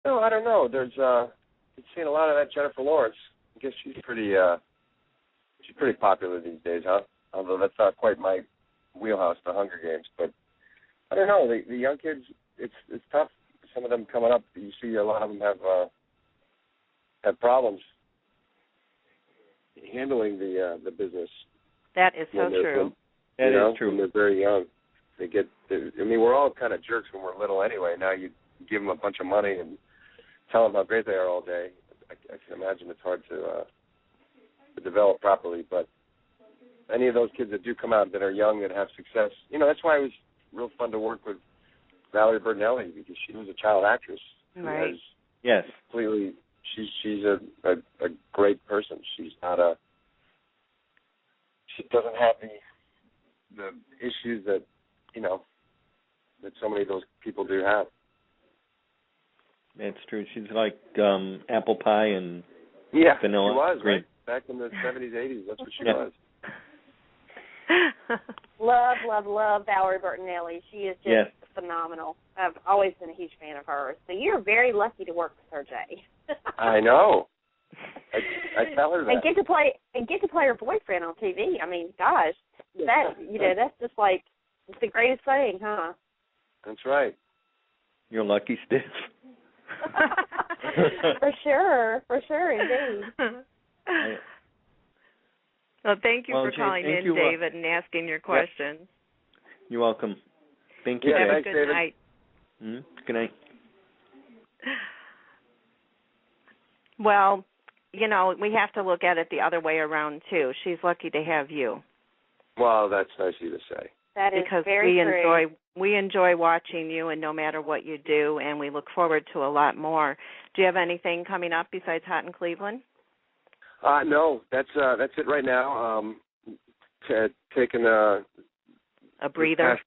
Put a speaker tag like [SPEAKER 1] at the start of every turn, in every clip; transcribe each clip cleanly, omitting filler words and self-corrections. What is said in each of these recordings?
[SPEAKER 1] No, I don't know. There's you've seen a lot of that Jennifer Lawrence. I guess she's pretty popular these days, huh? Although that's not quite my wheelhouse, the Hunger Games. But I don't know. The young kids, it's tough. Some of them coming up, you see a lot of them have problems handling the business.
[SPEAKER 2] That is so true.
[SPEAKER 1] That is true. When they're very young, we're all kind of jerks when we're little anyway. Now you give them a bunch of money and tell them how great they are all day. I can imagine it's hard to develop properly. But any of those kids that do come out that are young and have success, that's why it was real fun to work with Valerie Bertinelli, because she was a child actress.
[SPEAKER 2] Right.
[SPEAKER 3] Yes.
[SPEAKER 1] Completely. She's a great person. She's not she doesn't have the issues that that so many of those people do have.
[SPEAKER 3] That's true. She's like apple pie and
[SPEAKER 1] vanilla.
[SPEAKER 3] She was,
[SPEAKER 1] green. Right? Back in the 70s, 80s. That's what she was.
[SPEAKER 2] Love Valerie Bertinelli. She is just phenomenal. I've always been a huge fan of hers. So you're very lucky to work with her, Jay.
[SPEAKER 1] I know. I tell her that.
[SPEAKER 2] And get to play her boyfriend on TV. I mean, gosh, that's just like it's the greatest thing, huh?
[SPEAKER 1] That's right.
[SPEAKER 3] You're lucky, Steve.
[SPEAKER 2] For sure, indeed.
[SPEAKER 4] Well, thank you for
[SPEAKER 3] Jay,
[SPEAKER 4] calling in, David, and asking your questions.
[SPEAKER 3] You're welcome. Thank you.
[SPEAKER 1] Yeah,
[SPEAKER 3] Dave.
[SPEAKER 1] thanks,
[SPEAKER 4] Good
[SPEAKER 1] David.
[SPEAKER 4] night.
[SPEAKER 3] Mm-hmm. Good night.
[SPEAKER 4] Well, we have to look at it the other way around, too. She's lucky to have you.
[SPEAKER 1] Well, that's nice of you to say.
[SPEAKER 2] That is
[SPEAKER 4] because
[SPEAKER 2] very true.
[SPEAKER 4] we enjoy watching you, and no matter what you do, and we look forward to a lot more. Do you have anything coming up besides Hot in Cleveland?
[SPEAKER 1] No, that's it right now. Taking a
[SPEAKER 4] breather.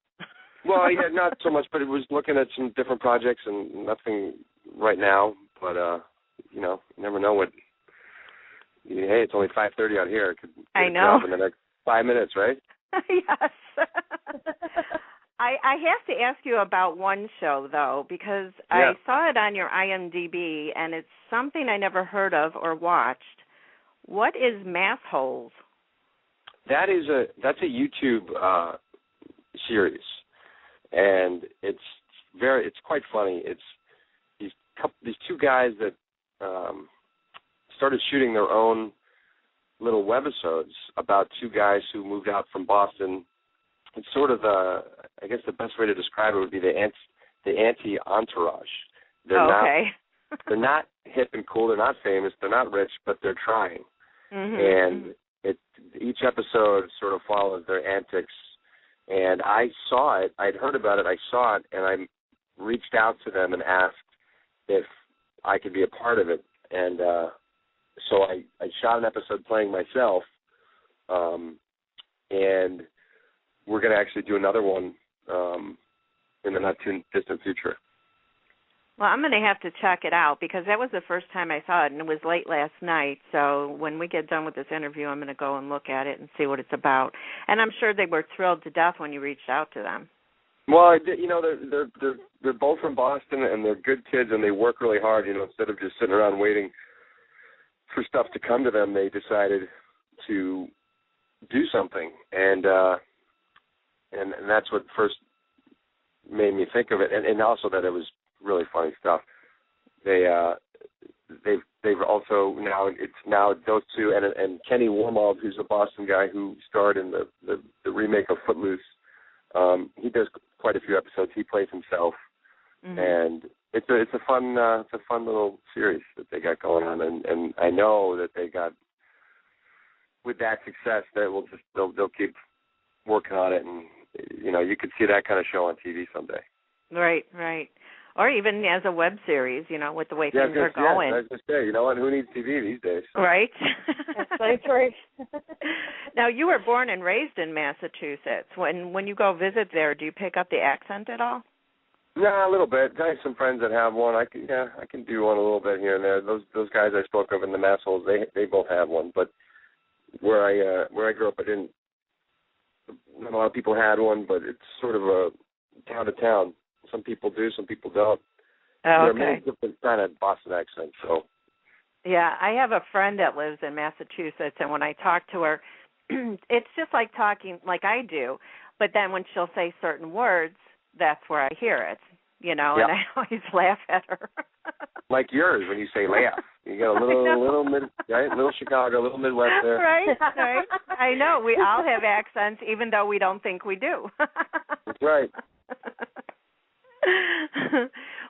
[SPEAKER 1] Well, yeah, not so much, but it was looking at some different projects and nothing right now. But you never know what. Hey, it's only 5:30 out here. It could
[SPEAKER 4] I know.
[SPEAKER 1] In the next 5 minutes, right?
[SPEAKER 4] Yes. I have to ask you about one show, though, because I saw it on your IMDb, and it's something I never heard of or watched. What is Mass Holes? That's
[SPEAKER 1] a YouTube series, and it's quite funny. It's these two guys that started shooting their own little webisodes about two guys who moved out from Boston. It's sort of I guess the best way to describe it would be the anti-entourage. They're not hip and cool. They're not famous. They're not rich, but they're trying. Mm-hmm. And each episode sort of follows their antics. And I saw it. I'd heard about it. I saw it, and I reached out to them and asked if I could be a part of it. And so I shot an episode playing myself, and we're going to actually do another one in the not-too-distant future.
[SPEAKER 4] Well, I'm going to have to check it out because that was the first time I saw it, and it was late last night. So when we get done with this interview, I'm going to go and look at it and see what it's about. And I'm sure they were thrilled to death when you reached out to them.
[SPEAKER 1] Well, they're both from Boston, and they're good kids, and they work really hard. Instead of just sitting around waiting for stuff to come to them, they decided to do something, and that's what first made me think of it, and also that it was really funny stuff. They've also it's now those two and Kenny Wormald, who's a Boston guy who starred in the remake of Footloose. He does quite a few episodes. He plays himself, and it's a fun little series that they got going on, and I know that they got with that success that they'll keep working on it, and you could see that kind of show on TV someday.
[SPEAKER 4] Right. Or even as a web series, with the way things are going.
[SPEAKER 1] Yeah, I was going to say, what? Who needs TV these days?
[SPEAKER 4] Right.
[SPEAKER 2] That's so true.
[SPEAKER 4] Now, you were born and raised in Massachusetts. When you go visit there, do you pick up the accent at all?
[SPEAKER 1] Yeah, a little bit. I have some friends that have one. I can do one a little bit here and there. Those guys I spoke of in the Massholes, they both have one. But where I grew up, not a lot of people had one, but it's sort of a town to town. Some people do, some people don't. There are many different kind of Boston accents. So.
[SPEAKER 4] Yeah, I have a friend that lives in Massachusetts, and when I talk to her, it's just like talking like I do. But then when she'll say certain words, that's where I hear it, and I always laugh at her.
[SPEAKER 1] Like yours when you say laugh. You got a little Chicago, a little Midwest there.
[SPEAKER 4] Right. I know. We all have accents, even though we don't think we do.
[SPEAKER 1] That's right.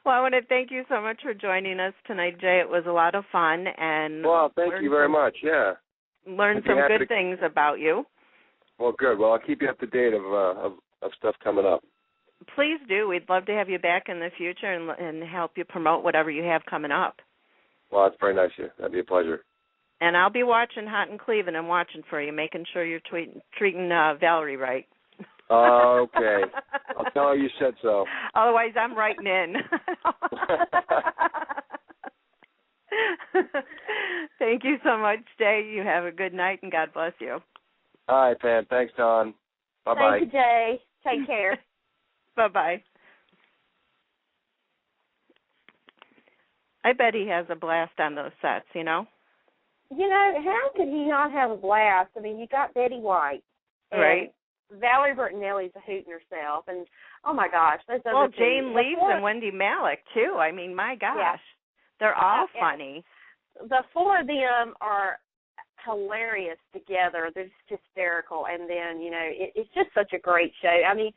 [SPEAKER 4] Well, I want to thank you so much for joining us tonight, Jay. It was a lot of fun.
[SPEAKER 1] Well, thank you very much, yeah.
[SPEAKER 4] Learned some good things about you.
[SPEAKER 1] Well, good. Well, I'll keep you up to date of stuff coming up.
[SPEAKER 4] Please do. We'd love to have you back in the future and help you promote whatever you have coming up.
[SPEAKER 1] Well, that's very nice of you. That'd be a pleasure.
[SPEAKER 4] And I'll be watching Hot in Cleveland and watching for you, making sure you're treating Valerie right.
[SPEAKER 1] Okay. I'll tell her you said so.
[SPEAKER 4] Otherwise, I'm writing in. Thank you so much, Jay. You have a good night, and God bless you.
[SPEAKER 1] All right, Pam. Thanks, Don. Bye-bye.
[SPEAKER 2] Thank you, Jay. Take care.
[SPEAKER 4] Bye-bye. I bet he has a blast on those sets,
[SPEAKER 2] How could he not have a blast? I mean, you got Betty White.
[SPEAKER 4] Right.
[SPEAKER 2] Valerie Bertinelli's a hoot in herself. And, oh, my gosh.
[SPEAKER 4] Well, Jane Leaves and Wendy Malick, too. I mean, my gosh. Yeah. They're all funny.
[SPEAKER 2] The four of them are hilarious together. They're just hysterical. And then, it's just such a great show. I mean,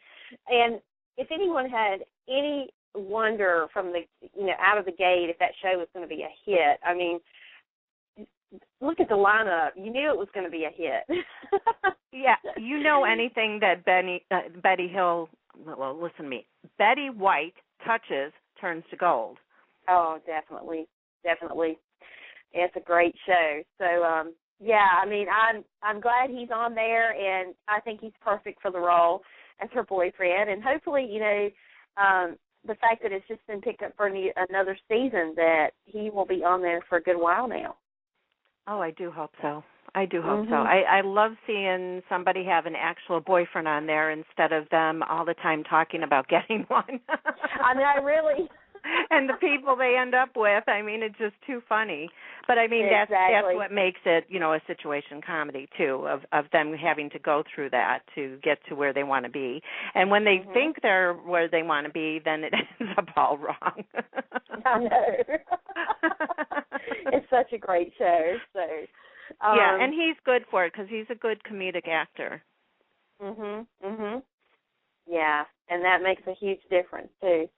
[SPEAKER 2] and if anyone had any wonder from the, out of the gate if that show was going to be a hit, I mean, look at the lineup. You knew it was going to be a hit.
[SPEAKER 4] Yeah. Anything that Betty Hill, well, listen to me, Betty White touches turns to gold.
[SPEAKER 2] Oh, definitely. Definitely. It's a great show. So, I mean, I'm glad he's on there, and I think he's perfect for the role as her boyfriend. And hopefully, the fact that it's just been picked up for another season, that he will be on there for a good while now.
[SPEAKER 4] Oh, I do hope so. I love seeing somebody have an actual boyfriend on there instead of them all the time talking about getting one.
[SPEAKER 2] I know, really.
[SPEAKER 4] And the people they end up with, I mean, it's just too funny. But, I mean,
[SPEAKER 2] exactly.
[SPEAKER 4] that's what makes it, a situation comedy, too, of them having to go through that to get to where they want to be. And when they think they're where they want to be, then it ends up all wrong.
[SPEAKER 2] I know. It's such a great show. So,
[SPEAKER 4] yeah, and he's good for it because he's a good comedic actor.
[SPEAKER 2] Yeah, and that makes a huge difference, too.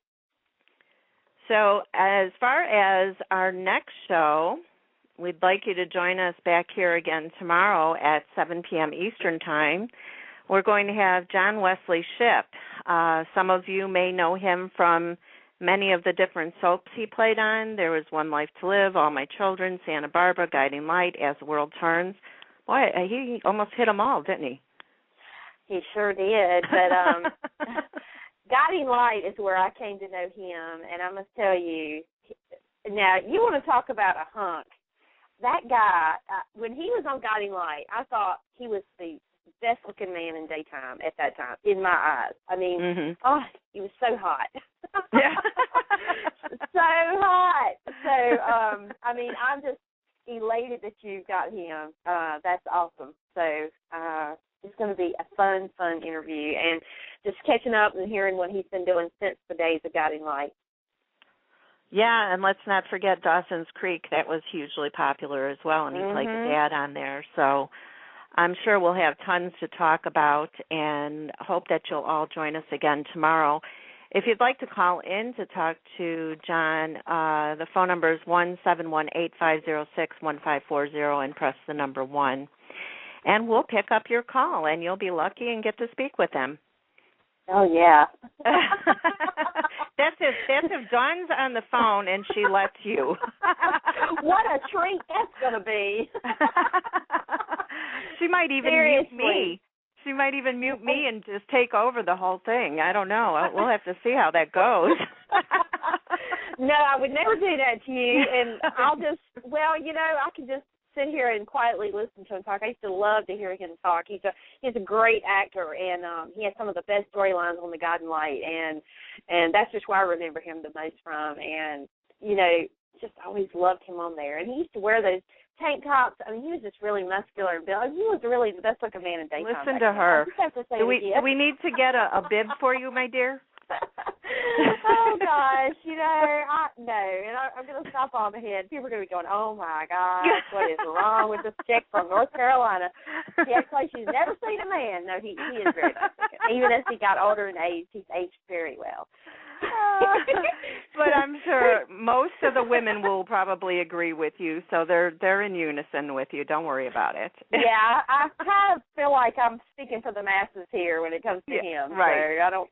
[SPEAKER 4] So as far as our next show, we'd like you to join us back here again tomorrow at 7 p.m. Eastern Time. We're going to have John Wesley Shipp. Some of you may know him from many of the different soaps he played on. There was One Life to Live, All My Children, Santa Barbara, Guiding Light, As the World Turns. Boy, he almost hit them all, didn't he?
[SPEAKER 2] He sure did, but Guiding Light is where I came to know him, and I must tell you, now, you want to talk about a hunk. That guy, when he was on Guiding Light, I thought he was the best-looking man in daytime at that time, in my eyes. I mean, he was so hot.
[SPEAKER 4] Yeah.
[SPEAKER 2] So hot. So, I mean, I'm just elated that you got him. That's awesome. So, it's going to be a fun interview, and just catching up and hearing what he's been doing since the days of Guiding Light.
[SPEAKER 4] Yeah, and let's not forget Dawson's Creek. That was hugely popular as well, and he played the dad on there. So I'm sure we'll have tons to talk about, and hope that you'll all join us again tomorrow. If you'd like to call in to talk to John, the phone number is 1-718-506-1540 and press the number 1. And we'll pick up your call, and you'll be lucky and get to speak with him.
[SPEAKER 2] Oh, yeah.
[SPEAKER 4] That's if Dawn's on the phone and she lets you.
[SPEAKER 2] What a treat that's going to be.
[SPEAKER 4] She might even mute me. She might even mute me and just take over the whole thing. I don't know. We'll have to see how that goes.
[SPEAKER 2] No, I would never do that to you. And I'll just, I can just sit here and quietly listen to him talk. I used to love to hear him talk. He's a great actor, and he has some of the best storylines on The Guiding Light, and that's just where I remember him the most from. And, you know, just always loved him on there. And he used to wear those tank tops. I mean, he was just really muscular and built. He was really the best looking man in daytime.
[SPEAKER 4] Listen to her. Do we need to get a bib for you, my dear?
[SPEAKER 2] Oh gosh, you know, no, and I'm going to stop on ahead. People are going to be going, "Oh my gosh, what is wrong with this chick from North Carolina? She acts like she's never seen a man." No, he is very Mexican. Even as he got older and aged, he's aged very well.
[SPEAKER 4] But I'm sure most of the women will probably agree with you, so they're in unison with you. Don't worry about it.
[SPEAKER 2] Yeah, I kind of feel like I'm speaking for the masses here when it comes to him.
[SPEAKER 4] Right.
[SPEAKER 2] So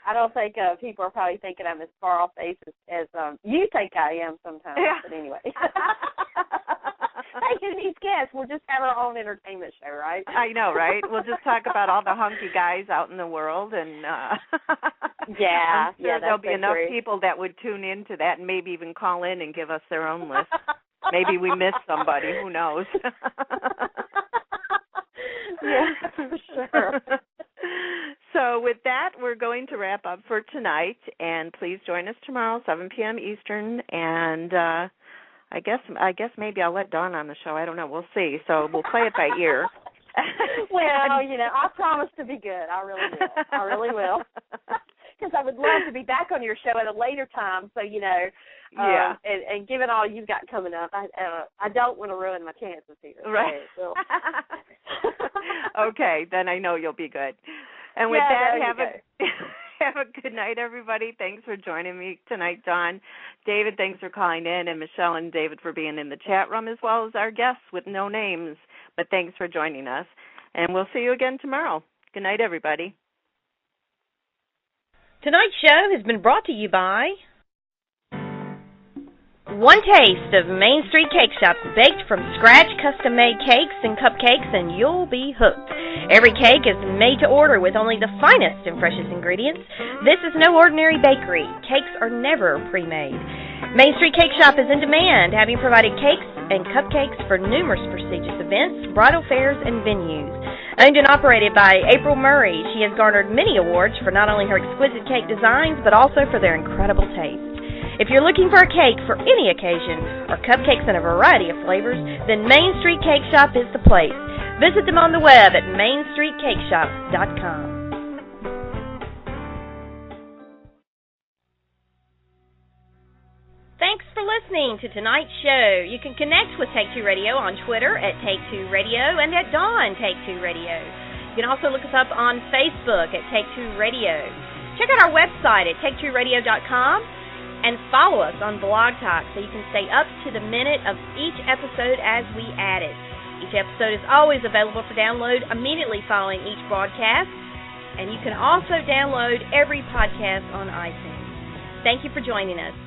[SPEAKER 2] I don't think people are probably thinking I'm as far off base as you think I am sometimes. Yeah. But anyway. Hey, these guests, we'll just have our own entertainment show, right?
[SPEAKER 4] I know, right? We'll just talk about all the hunky guys out in the world, and
[SPEAKER 2] yeah,
[SPEAKER 4] I'm sure there'll be enough people that would tune into that and maybe even call in and give us their own list. Maybe we missed somebody. Who knows?
[SPEAKER 2] Yeah, for sure.
[SPEAKER 4] So with that, we're going to wrap up for tonight, and please join us tomorrow, 7 p.m. Eastern, and I guess maybe I'll let Dawn on the show. I don't know. We'll see. So we'll play it by ear.
[SPEAKER 2] Well, you know, I promise to be good. I really will. Because I would love to be back on your show at a later time. So, you know,
[SPEAKER 4] yeah.
[SPEAKER 2] And given all you've got coming up, I don't want to ruin my chances here.
[SPEAKER 4] Right.
[SPEAKER 2] So.
[SPEAKER 4] Okay, then I know you'll be good. And with that, have a good night, everybody. Thanks for joining me tonight, Dawn. David, thanks for calling in, and Michelle and David for being in the chat room, as well as our guests with no names. But thanks for joining us, and we'll see you again tomorrow. Good night, everybody.
[SPEAKER 5] Tonight's show has been brought to you by One Taste of Main Street Cake Shop, baked from scratch, custom-made cakes and cupcakes, and you'll be hooked. Every cake is made to order with only the finest and freshest ingredients. This is no ordinary bakery. Cakes are never pre-made. Main Street Cake Shop is in demand, having provided cakes and cupcakes for numerous prestigious events, bridal fairs, and venues. Owned and operated by April Murray, she has garnered many awards for not only her exquisite cake designs, but also for their incredible taste. If you're looking for a cake for any occasion, or cupcakes in a variety of flavors, then Main Street Cake Shop is the place. Visit them on the web at mainstreetcakeshop.com. Thanks for listening to tonight's show. You can connect with Take Two Radio on Twitter at Take Two Radio and at Dawn Take Two Radio. You can also look us up on Facebook at Take Two Radio. Check out our website at TakeTwoRadio.com and follow us on Blog Talk so you can stay up to the minute of each episode as we add it. Each episode is always available for download immediately following each broadcast, and you can also download every podcast on iTunes. Thank you for joining us.